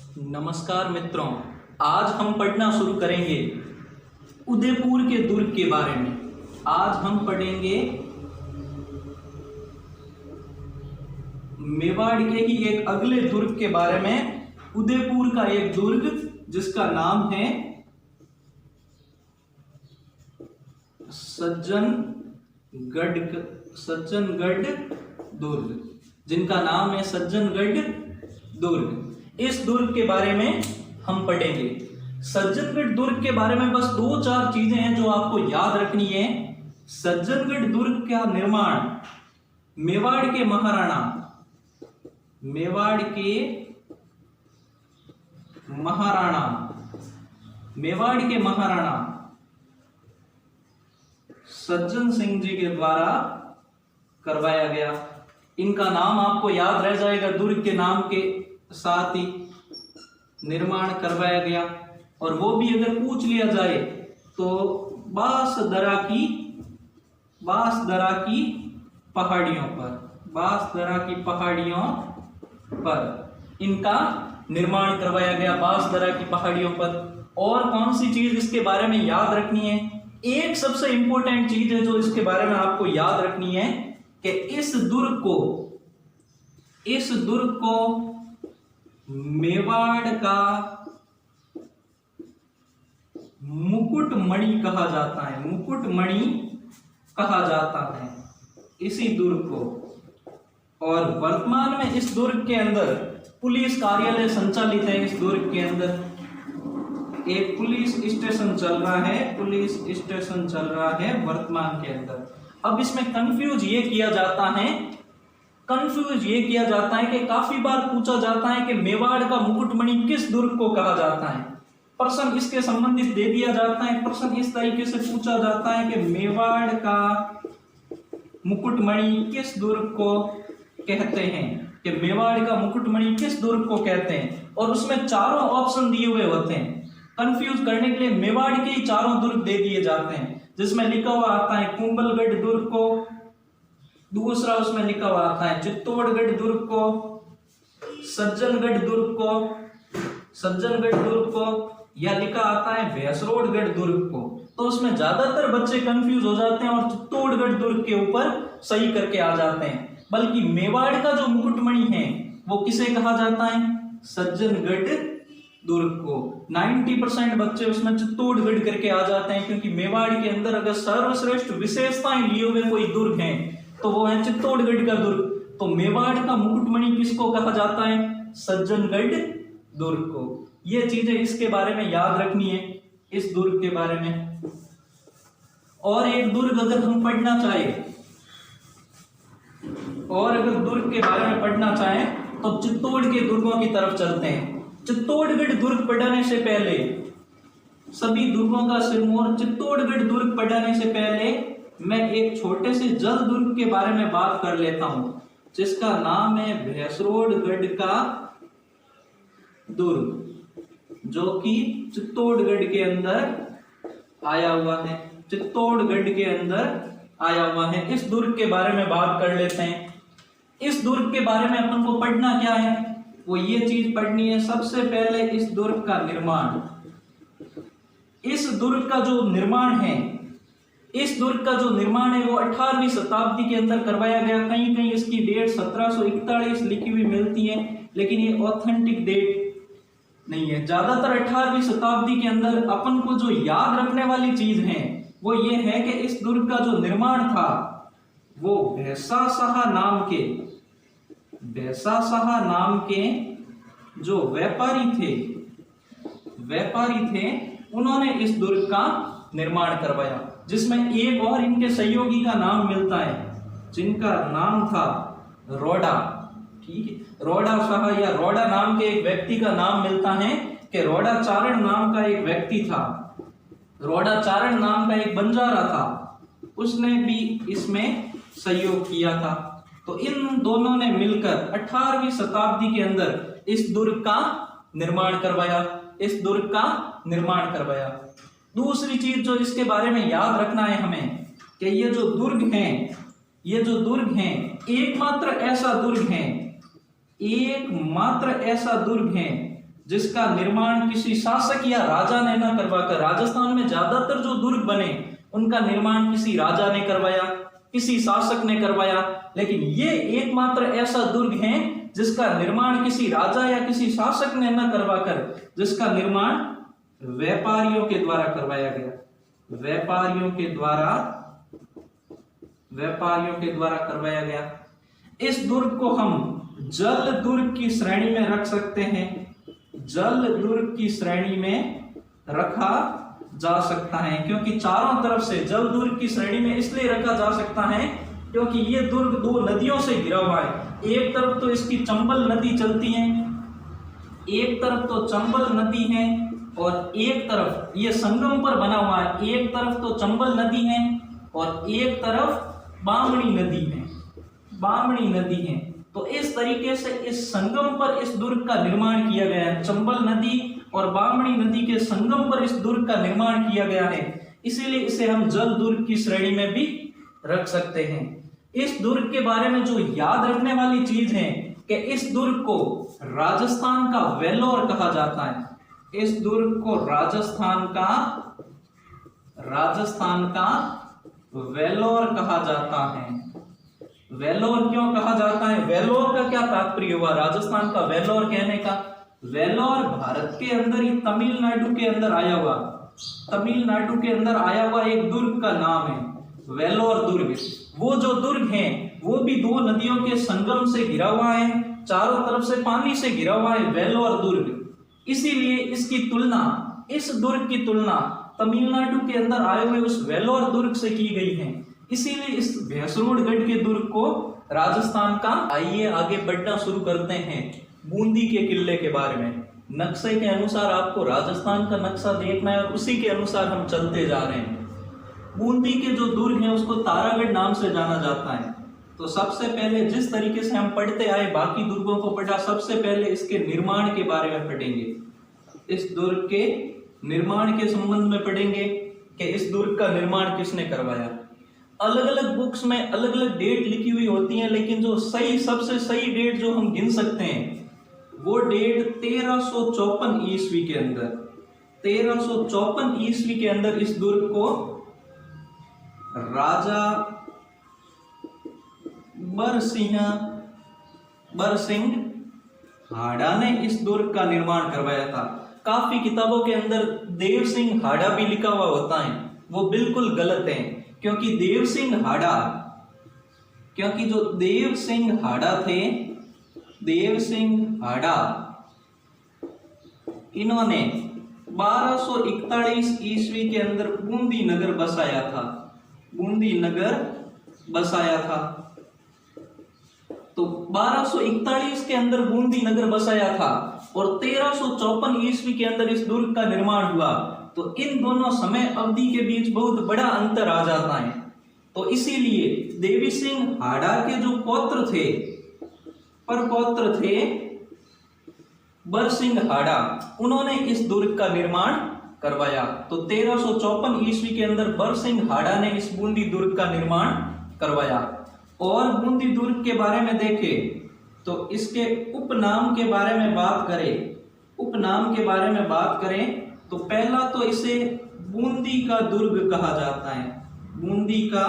नमस्कार मित्रों, आज हम पढ़ना शुरू करेंगे उदयपुर के दुर्ग के बारे में। आज हम पढ़ेंगे मेवाड़ के ही एक अगले दुर्ग के बारे में। उदयपुर का एक दुर्ग जिसका नाम है सज्जनगढ़ दुर्ग, जिनका नाम है सज्जनगढ़ दुर्ग। इस दुर्ग के बारे में हम पढ़ेंगे। सज्जनगढ़ दुर्ग के बारे में बस 2-4 चीजें हैं जो आपको याद रखनी है। सज्जनगढ़ दुर्ग का निर्माण मेवाड़ के महाराणा सज्जन सिंह जी के द्वारा करवाया गया। इनका नाम आपको याद रह जाएगा, दुर्ग के नाम के साथ ही निर्माण करवाया गया। और वो भी अगर पूछ लिया जाए तो बांसदरा की पहाड़ियों पर इनका निर्माण करवाया गया, बांसदरा की पहाड़ियों पर। और कौन सी चीज इसके बारे में याद रखनी है? एक सबसे इंपॉर्टेंट चीज है जो इसके बारे में आपको याद रखनी है कि इस दुर्ग को मेवाड़ का मुकुटमणि कहा जाता है इसी दुर्ग को। और वर्तमान में इस दुर्ग के अंदर पुलिस कार्यालय संचालित है। इस दुर्ग के अंदर एक पुलिस स्टेशन चल रहा है वर्तमान के अंदर। अब इसमें कंफ्यूज ये किया जाता है कि काफी बार पूछा जाता है कि मेवाड़ का मुकुटमणि किस दुर्ग को कहा जाता है। प्रश्न इसके संबंधित दे दिया जाता है। प्रश्न इस तरीके से पूछा जाता है कि मेवाड़ का मुकुटमणि किस दुर्ग को कहते हैं, और उसमें चारों ऑप्शन दिए हुए होते हैं। कंफ्यूज करने के लिए मेवाड़ के ही चारों दुर्ग दे दिए जाते हैं, जिसमें लिखा हुआ आता है कुंभलगढ़ दुर्ग को, दूसरा उसमें लिखा हुआ आता है चित्तौड़गढ़ दुर्ग को, सज्जनगढ़ दुर्ग को, या लिखा आता है भैंसरोडगढ़ दुर्ग को। तो उसमें ज्यादातर बच्चे कंफ्यूज हो जाते हैं और चित्तौड़गढ़ दुर्ग के ऊपर सही करके आ जाते हैं। बल्कि मेवाड़ का जो मुकुटमणि है वो किसे कहा जाता है? सज्जनगढ़ दुर्ग को। 90% बच्चे उसमें चित्तौड़गढ़ करके आ जाते हैं, क्योंकि मेवाड़ के अंदर अगर सर्वश्रेष्ठ विशेषताएं लिए हुए कोई दुर्ग है तो वो है चित्तौड़गढ़ का दुर्ग। तो मेवाड़ का मुकुटमणि किसको कहा जाता है? सज्जनगढ़ दुर्ग को। ये चीजें इसके बारे में याद रखनी है, इस दुर्ग के बारे में। और एक दुर्ग अगर हम पढ़ना चाहें, दुर्ग के बारे में पढ़ना चाहें तो चित्तौड़ के दुर्गों की तरफ चलते हैं। चित्तौड़गढ़ दुर्ग पढ़ने से पहले, सभी दुर्गों का सिरमौर चित्तौड़गढ़ दुर्ग पढ़ने से पहले मैं एक छोटे से जल दुर्ग के बारे में बात कर लेता हूं, जिसका नाम है भैंसरोडगढ़ का दुर्ग, जो कि चित्तौड़गढ़ के अंदर आया हुआ है। इस दुर्ग के बारे में बात कर लेते हैं। इस दुर्ग के बारे में अपन को पढ़ना क्या है? वो ये चीज पढ़नी है सबसे पहले, इस दुर्ग का निर्माण। इस दुर्ग का जो निर्माण है वो 18वीं शताब्दी के अंदर करवाया गया। कहीं कहीं इसकी डेट 1741 लिखी हुई मिलती है, लेकिन ये ऑथेंटिक डेट नहीं है। ज्यादातर 18वीं शताब्दी के अंदर अपन को जो याद रखने वाली चीज है वो ये है कि इस दुर्ग का जो निर्माण था वो भैंसाशाह नाम के जो व्यापारी थे, उन्होंने इस दुर्ग का निर्माण करवाया, जिसमें एक और इनके सहयोगी का नाम मिलता है, जिनका नाम था रोड़ा। ठीक है, रोड़ा शाह या रोड़ा नाम के एक व्यक्ति का नाम मिलता है कि रोड़ाचारण नाम का एक व्यक्ति था। रोड़ाचारण नाम का एक बंजारा था, उसने भी इसमें सहयोग किया था। तो इन दोनों ने मिलकर 18वीं शताब्दी के अंदर इस दुर्ग का निर्माण करवाया। दूसरी चीज जो इसके बारे में याद रखना है हमें कि ये जो दुर्ग हैं एकमात्र ऐसा दुर्ग है जिसका निर्माण किसी शासक या राजा ने न करवाकर, राजस्थान में ज्यादातर जो दुर्ग बने उनका निर्माण किसी राजा ने करवाया, किसी शासक ने करवाया, लेकिन ये एकमात्र ऐसा दुर्ग है जिसका निर्माण किसी राजा या किसी शासक ने न करवाकर, जिसका निर्माण व्यापारियों के द्वारा करवाया गया, व्यापारियों के द्वारा करवाया गया। इस दुर्ग को हम जल दुर्ग की श्रेणी में रख सकते हैं, जल दुर्ग की श्रेणी में रखा जा सकता है, क्योंकि चारों तरफ से जल दुर्ग की श्रेणी में इसलिए रखा जा सकता है क्योंकि ये दुर्ग दो नदियों से घिरा हुआ है। एक तरफ तो इसकी चंबल नदी चलती है, एक तरफ तो चंबल नदी है और एक तरफ ये संगम पर बना हुआ है, एक तरफ तो चंबल नदी है और एक तरफ बामणी नदी है, बामणी नदी है। तो इस तरीके से इस संगम पर इस दुर्ग का निर्माण किया गया है, चंबल नदी और बामणी नदी के संगम पर इस दुर्ग का निर्माण किया गया है, इसीलिए इसे हम जल दुर्ग की श्रेणी में भी रख सकते हैं। इस दुर्ग के बारे में जो याद रखने वाली चीज है कि इस दुर्ग को राजस्थान का वेलोर कहा जाता है, इस दुर्ग को राजस्थान का वेलोर कहा जाता है। वेलोर क्यों कहा जाता है? वेलोर का क्या तात्पर्य हुआ राजस्थान का वेलोर कहने का? वेलोर भारत के अंदर ही तमिलनाडु के अंदर आया हुआ, तमिलनाडु के अंदर आया हुआ एक दुर्ग का नाम है वेलोर दुर्ग। वो जो दुर्ग है वो भी दो नदियों के संगम से घिरा हुआ है, चारों तरफ से पानी से घिरा हुआ है वेलोर दुर्ग। इसीलिए इसकी तुलना, इस दुर्ग की तुलना तमिलनाडु के अंदर आए हुए उस वेलोर दुर्ग से की गई है, इसीलिए इस भैंसरोडगढ़ के दुर्ग को राजस्थान का। आइए आगे बढ़ना शुरू करते हैं बूंदी के किले के बारे में। नक्शे के अनुसार आपको राजस्थान का नक्शा देखना है और उसी के अनुसार हम चलते जा रहे हैं। बूंदी के जो दुर्ग है उसको तारागढ़ नाम से जाना जाता है। तो सबसे पहले जिस तरीके से हम पढ़ते आए बाकी दुर्गों को पढ़ा, सबसे पहले इसके निर्माण के बारे में पढ़ेंगे, इस दुर्ग के निर्माण के संबंध में पढ़ेंगे कि इस दुर्ग का निर्माण किसने करवाया। अलग अलग बुक्स में अलग अलग डेट लिखी हुई होती है, लेकिन जो सही, सबसे सही डेट जो हम गिन सकते हैं वो डेट 1354 ईस्वी के अंदर, 1354 ईस्वी के अंदर इस दुर्ग को राजा बरसिंह हाड़ा ने इस दुर्ग का निर्माण करवाया था। काफी किताबों के अंदर देव सिंह हाड़ा भी लिखा हुआ होता है, वो बिल्कुल गलत है, क्योंकि देव सिंह हाड़ा, क्योंकि जो देव सिंह हाड़ा थे, देव सिंह हाड़ा, इन्होंने 1241 ईस्वी के अंदर बूंदी नगर बसाया था, बूंदी नगर बसाया था। तो 1241 के अंदर बूंदी नगर बसाया था और 1354 ईस्वी के अंदर इस दुर्ग का निर्माण हुआ। तो इन दोनों समय अवधि के बीच बहुत बड़ा अंतर आ जाता है। तो इसीलिए देवी सिंह हाड़ा के जो पौत्र थे, परपौत्र थे बरसिंह हाड़ा, उन्होंने इस दुर्ग का निर्माण करवाया। तो 1354 ईस्वी के अंदर बरसिंह हाड़ा ने इस बूंदी दुर्ग का निर्माण करवाया। और बूंदी दुर्ग के बारे में देखें तो इसके उपनाम के बारे में बात करें, उपनाम के बारे में बात करें तो पहला तो इसे बूंदी का दुर्ग कहा जाता है, बूंदी का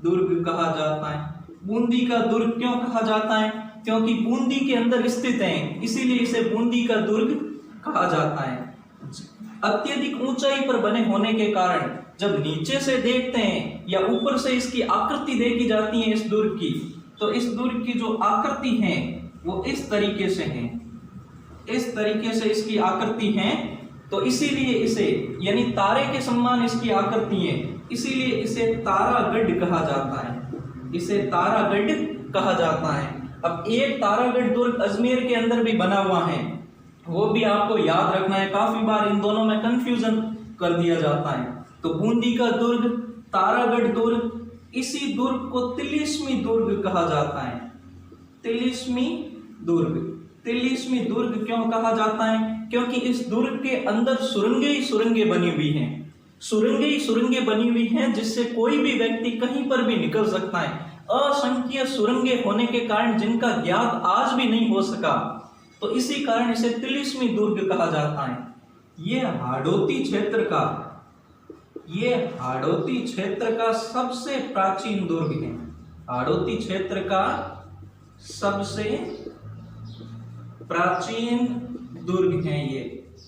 दुर्ग कहा जाता है। बूंदी का दुर्ग क्यों कहा जाता है? क्योंकि बूंदी के अंदर स्थित है, इसीलिए इसे बूंदी का दुर्ग कहा जाता है। अत्यधिक ऊंचाई पर बने होने के कारण जब नीचे से देखते हैं या ऊपर से इसकी आकृति देखी जाती है इस दुर्ग की, तो इस दुर्ग की जो आकृति है वो इस तरीके से है, इस तरीके से इसकी आकृति है। तो इसीलिए इसे, यानी तारे के समान इसकी आकृति है, इसीलिए इसे तारागढ़ कहा जाता है, इसे तारागढ़ कहा जाता है। अब एक तारागढ़ दुर्ग अजमेर के अंदर भी बना हुआ है, वो भी आपको याद रखना है, काफी बार इन दोनों में कंफ्यूजन कर दिया जाता है। तो बूंदी का दुर्ग, तारागढ़ दुर्ग, इसी दुर्ग को तिलिस्मी दुर्ग कहा जाता है, तिलिस्मी दुर्ग। तिलिस्मी दुर्ग क्यों कहा जाता है? क्योंकि इस दुर्ग के अंदर सुरंगें ही सुरंगें बनी हुई हैं, सुरंगें ही सुरंगें बनी हुई हैं जिससे कोई भी व्यक्ति कहीं पर भी निकल सकता है। असंख्य सुरंगें होने के कारण जिनका ज्ञात आज भी नहीं हो सका, तो इसी कारण इसे तिलिस्मी दुर्ग कहा जाता है। ये हाड़ौती क्षेत्र का सबसे प्राचीन दुर्ग है। हाड़ौती क्षेत्र का सबसे प्राचीन दुर्ग है। ये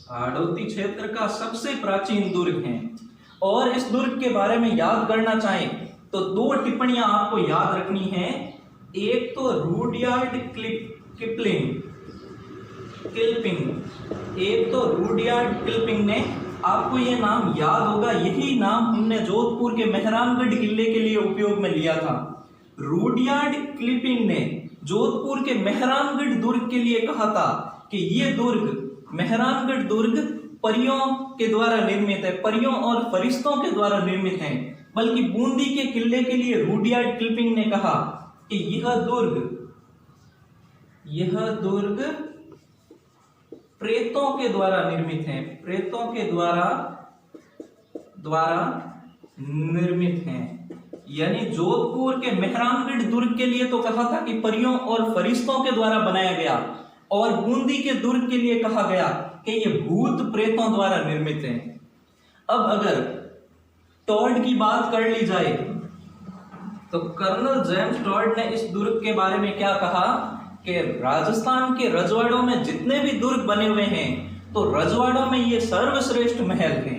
हाड़ौती क्षेत्र का सबसे प्राचीन दुर्ग है। और इस दुर्ग के बारे में याद करना चाहें तो दो टिप्पणियां आपको याद रखनी है। एक तो रुडयार्ड किल्पिंग ने, आपको ये नाम याद होगा, यही नाम हमने जोधपुर के मेहरानगढ़ किले के लिए उपयोग में लिया था। रुडयार्ड किल्पिंग ने जोधपुर के मेहरानगढ़ दुर्ग के लिए कहा था कि ये दुर्ग, मेहरानगढ़ दुर्ग परियों के द्वारा निर्मित है, परियों और फरिश्तों के द्वारा निर्मित है। बल्कि बूंदी के किले के लिए रुडयार्ड किल्पिंग ने कहा कि यह दुर्ग प्रेतों के द्वारा निर्मित है, प्रेतों के द्वारा निर्मित है। यानी जोधपुर के मेहरानगढ़ दुर्ग के लिए तो कहा था कि परियों और फरिश्तों के द्वारा बनाया गया, और बूंदी के दुर्ग के लिए कहा गया कि ये भूत प्रेतों द्वारा निर्मित है। अब अगर टॉड की बात कर ली जाए तो कर्नल जेम्स टॉड ने इस दुर्ग के बारे में क्या कहा कि राजस्थान के रजवाड़ों में जितने भी दुर्ग बने हुए हैं तो रजवाड़ों में ये सर्वश्रेष्ठ महल हैं।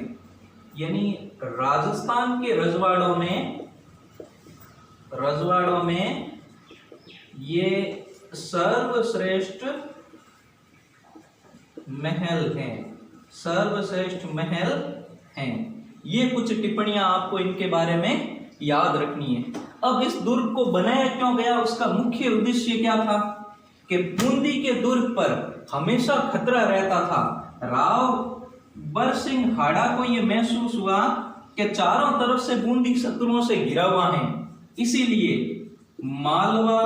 यानी राजस्थान के रजवाड़ों में ये सर्वश्रेष्ठ महल हैं। ये कुछ टिप्पणियां आपको इनके बारे में याद रखनी है। अब इस दुर्ग को बनाया क्यों गया, उसका मुख्य उद्देश्य क्या था कि बूंदी के दुर्ग पर हमेशा खतरा रहता था। राव बरसिंह हाड़ा को यह महसूस हुआ कि चारों तरफ से बूंदी शत्रुओं से घिरा हुआ है, इसीलिए मालवा,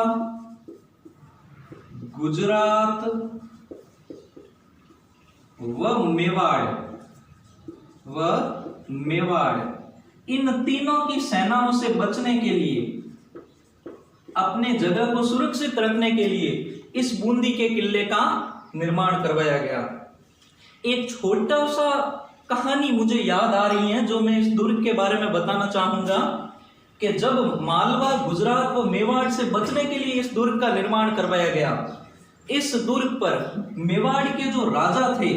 गुजरात व मेवाड़ इन तीनों की सेनाओं से बचने के लिए, अपने जगह को सुरक्षित रखने के लिए इस बूंदी के किले का निर्माण करवाया गया। एक छोटा सा कहानी मुझे याद आ रही है जो मैं इस दुर्ग के बारे में बताना चाहूंगा कि जब मालवा, गुजरात व मेवाड़ से बचने के लिए इस दुर्ग का निर्माण करवाया गया, इस दुर्ग पर मेवाड़ के जो राजा थे,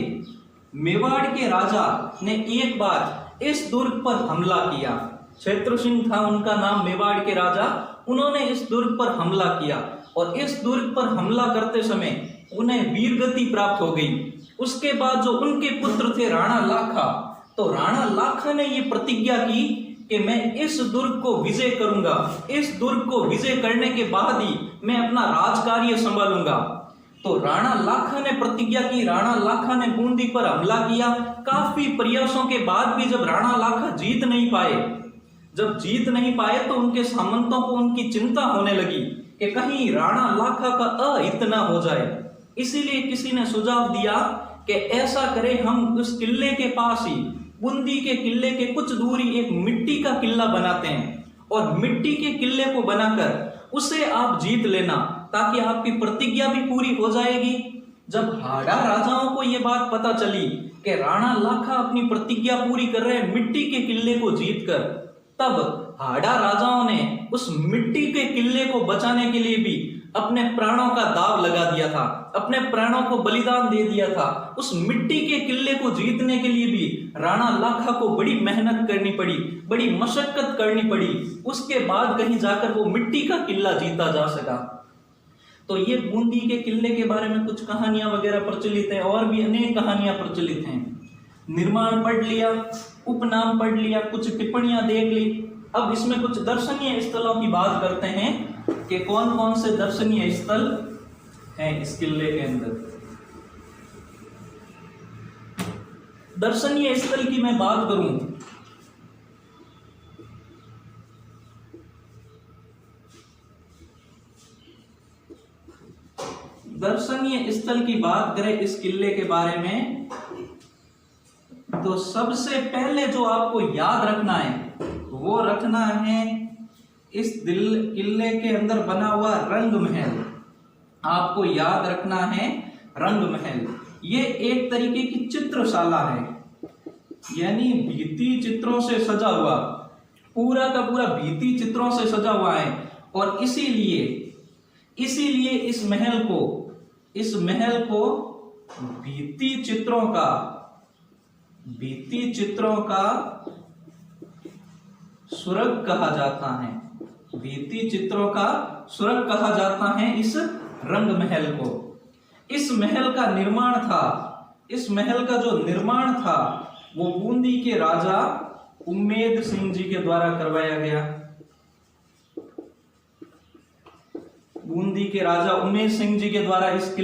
मेवाड़ के राजा ने एक बार इस दुर्ग पर हमला किया। क्षेत्र सिंह था उनका नाम, मेवाड़ के राजा, उन्होंने इस दुर्ग पर हमला किया और इस दुर्ग पर हमला करते समय उन्हें वीरगति प्राप्त हो गई। उसके बाद जो उनके पुत्र थे राणा लाखा, तो राणा लाखा ने ये प्रतिज्ञा की कि मैं इस दुर्ग को विजय करूंगा, इस दुर्ग को विजय करने के बाद ही मैं अपना राजकार्य संभालूंगा। तो राणा लाखा ने प्रतिज्ञा की, राणा लाखा ने बूंदी पर हमला किया। काफी प्रयासों के बाद भी जब राणा लाखा जीत नहीं पाए तो उनके सामंतों को उनकी चिंता होने लगी कि कहीं राणा लाखा का अहित न हो जाए। इसीलिए किसी ने सुझाव दिया कि ऐसा करें, हम उस किले के पास ही, बूंदी के किले के कुछ दूरी एक मिट्टी का किला बनाते हैं और मिट्टी के किले को बनाकर उसे आप जीत लेना, ताकि आपकी प्रतिज्ञा भी पूरी हो जाएगी। जब हाड़ा राजाओं को यह बात पता चली कि राणा लाखा अपनी प्रतिज्ञा पूरी कर रहे हैं मिट्टी के किले को जीतकर, तब हाड़ा राजाओं ने उस मिट्टी के किले को बचाने के लिए भी अपने प्राणों का दाव लगा दिया था, अपने प्राणों को बलिदान दे दिया था। उस मिट्टी के किले को जीतने के लिए भी राणा लाखा को बड़ी मेहनत करनी पड़ी, बड़ी मशक्कत करनी पड़ी। उसके बाद कहीं जाकर वो मिट्टी का किला जीता जा सका। तो ये बूंदी के किले के बारे में कुछ कहानियां वगैरह प्रचलित हैं, और भी अनेक कहानियां प्रचलित हैं। निर्माण पढ़ लिया, उपनाम पढ़ लिया, कुछ टिप्पणियां देख ली। अब इसमें कुछ दर्शनीय स्थलों की बात करते हैं कि कौन कौन से दर्शनीय स्थल हैं इस किले के अंदर। दर्शनीय स्थल की मैं बात करूं दर्शनीय स्थल की बात करें इस किले के बारे में, तो सबसे पहले जो आपको याद रखना है वो रखना है इस किले के अंदर बना हुआ रंग महल। आपको याद रखना है रंग महल, ये एक तरीके की चित्रशाला है, यानी भित्ति चित्रों से सजा हुआ, पूरा का पूरा भित्ति चित्रों से सजा हुआ है। और इसीलिए इस महल को भित्ति चित्रों का स्वर्ग कहा जाता है। भित्ति चित्रों का स्वर्ग कहा जाता है इस रंग महल को। इस महल का जो निर्माण था वो बूंदी के राजा उम्मेद सिंह जी के द्वारा करवाया गया। बूंदी के राजा उम्मेद सिंह जी के द्वारा इस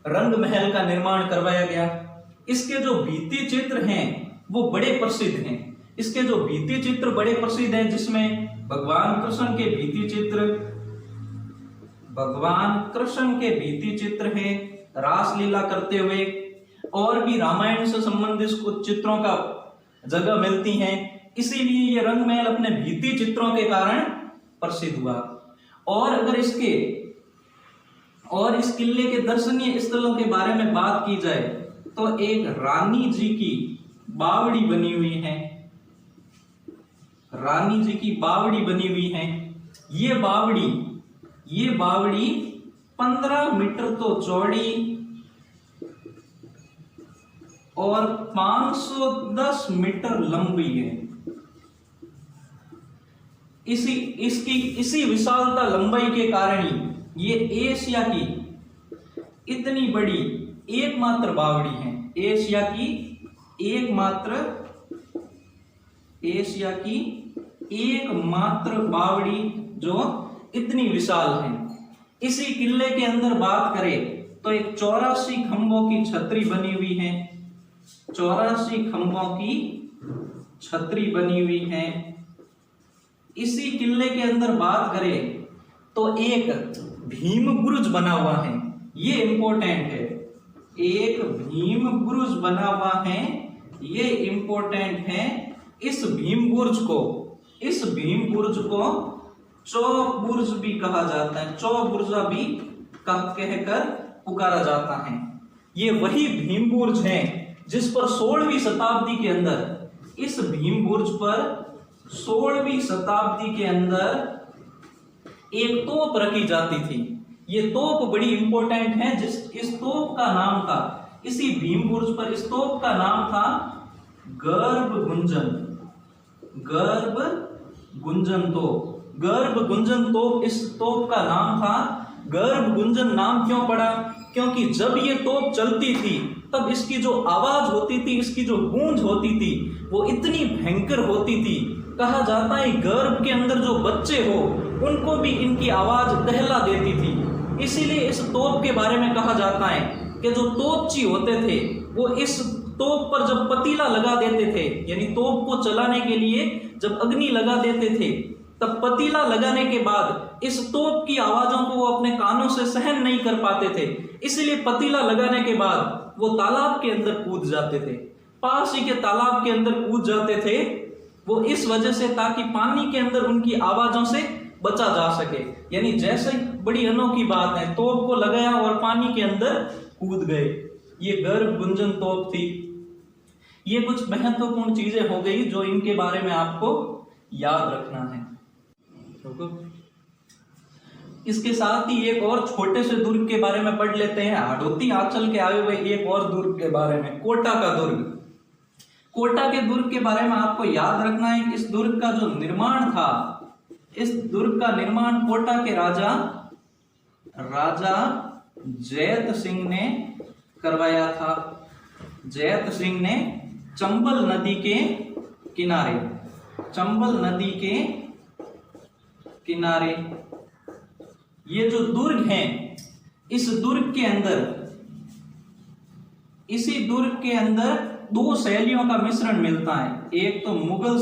रंग महल का निर्माण करवाया गया। इसके जो भित्ति चित्र हैं वो बड़े प्रसिद्ध हैं। इसके जो भित्ति चित्र बड़े प्रसिद्ध हैं, जिसमें भगवान कृष्ण के भित्ति चित्र है रासलीला करते हुए, और भी रामायण से संबंधित कुछ चित्रों का जगह मिलती हैं। इसीलिए ये रंग महल अपने भित्ति चित्रों के कारण प्रसिद्ध हुआ। और अगर इस किले के दर्शनीय स्थलों के बारे में बात की जाए तो एक रानी जी की बावड़ी बनी हुई है। रानी जी की बावड़ी बनी हुई है। ये बावड़ी 15 मीटर तो चौड़ी और 510 मीटर लंबी है। इसी विशालता लंबाई के कारण ही ये एशिया की इतनी बड़ी एकमात्र बावड़ी है। एशिया की एकमात्र बावड़ी जो इतनी विशाल है। इसी किले के अंदर बात करें तो एक 84 खंभों की छतरी बनी हुई है। 84 खंभों की छतरी बनी हुई है। इसी किले के अंदर बात करें तो एक भीम बुर्ज बना हुआ है। ये इंपॉर्टेंट है। एक भीम बुर्ज बना हुआ है, ये इंपॉर्टेंट है। इस भीम बुर्ज को चौ बुर्ज भी कहा जाता है, चौ बुर्जा भी कहकर पुकारा जाता है। ये वही भीम बुर्ज है जिस पर 16वीं शताब्दी के अंदर, इस भीम बुर्ज पर 16वीं शताब्दी के अंदर एक तोप रखी जाती थी। ये तोप बड़ी इंपॉर्टेंट है। इस तोप का नाम था, इसी भीम बुर्ज पर इस तोप का नाम था गर्भ गुंजन तोप। गर्भ गुंजन तोप, इस तोप का नाम था। गर्भ गुंजन नाम क्यों पड़ा? क्योंकि जब ये तोप चलती थी तब इसकी जो आवाज होती थी, इसकी जो गूंज होती थी, वो इतनी भयंकर होती थी। कहा जाता है गर्भ के अंदर जो बच्चे हो उनको भी इनकी आवाज दहला देती थी। इसीलिए इस तोप के बारे में कहा जाता है कि जो तोपची होते थे वो इस तोप पर जब पतीला लगा देते थे, यानी तोप को चलाने के लिए जब अग्नि लगा देते थे, तब पतीला लगाने के बाद इस तोप की आवाजों को वो अपने कानों से सहन नहीं कर पाते थे। इसलिए पतीला लगाने के बाद वो तालाब के अंदर कूद जाते थे, पास ही के तालाब के अंदर कूद जाते थे। वो इस वजह से ताकि पानी के अंदर उनकी आवाजों से बचा जा सके। यानी जैसे बड़ी अनोखी बात है, तोप को लगाया और पानी के अंदर कूद गए। ये गर्भ गुंजन तोप थी। ये कुछ महत्वपूर्ण चीजें हो गई जो इनके बारे में आपको याद रखना है। इसके साथ ही एक और छोटे से दुर्ग के बारे में पढ़ लेते हैं। हाड़ौती आंचल के आए हुए एक और दुर्ग के बारे में, कोटा का दुर्ग। कोटा के दुर्ग के बारे में आपको याद रखना है कि इस दुर्ग का जो निर्माण था, इस दुर्ग का निर्माण कोटा के राजा जैत सिंह ने करवाया था। जैत सिंह ने चंबल नदी के किनारे ये जो दुर्ग है, इस दुर्ग के अंदर, इसी दुर्ग के अंदर दो शैलियों का मिश्रण मिलता है। एक तो मुगल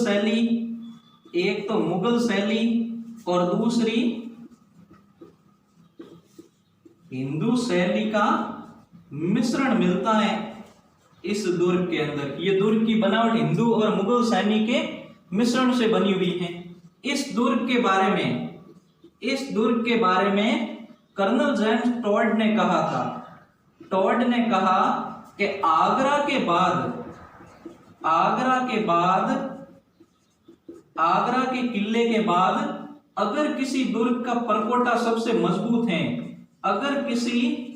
शैली और दूसरी हिंदू शैली का मिश्रण मिलता है इस दुर्ग के अंदर। ये दुर्ग की बनावट हिंदू और मुगल शैली के मिश्रण से बनी हुई है। इस दुर्ग के बारे में कर्नल जेम्स टॉड ने कहा था। टॉड ने कहा कि आगरा के किले के बाद अगर किसी दुर्ग का परकोटा सबसे मजबूत है, अगर किसी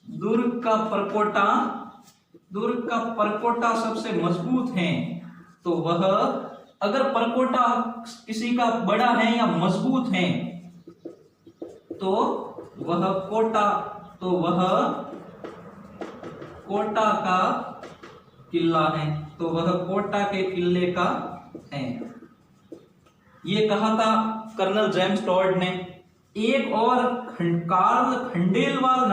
दुर्ग का परकोटा सबसे मजबूत है, तो वह, अगर परकोटा किसी का बड़ा है या मजबूत है, तो वह कोटा का किला है, तो वह कोटा के किले का है। ये कहा था कर्नल जेम्स टॉड ने। एक और कार्ल खंडेलवाल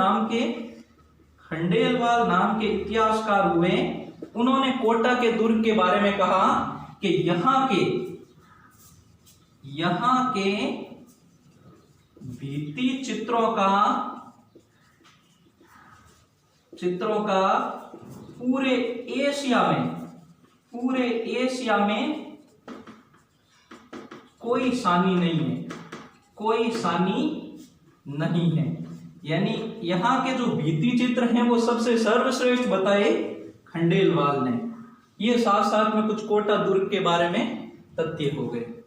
नाम के इतिहासकार हुए, उन्होंने कोटा के दुर्ग के बारे में कहा कि यहाँ के भित्ति चित्रों का पूरे एशिया में कोई सानी नहीं है। यानी यहाँ के जो भित्ति चित्र हैं वो सबसे सर्वश्रेष्ठ बताए खंडेलवाल ने। ये साथ साथ में कुछ कोटा दुर्ग के बारे में तथ्य हो गए।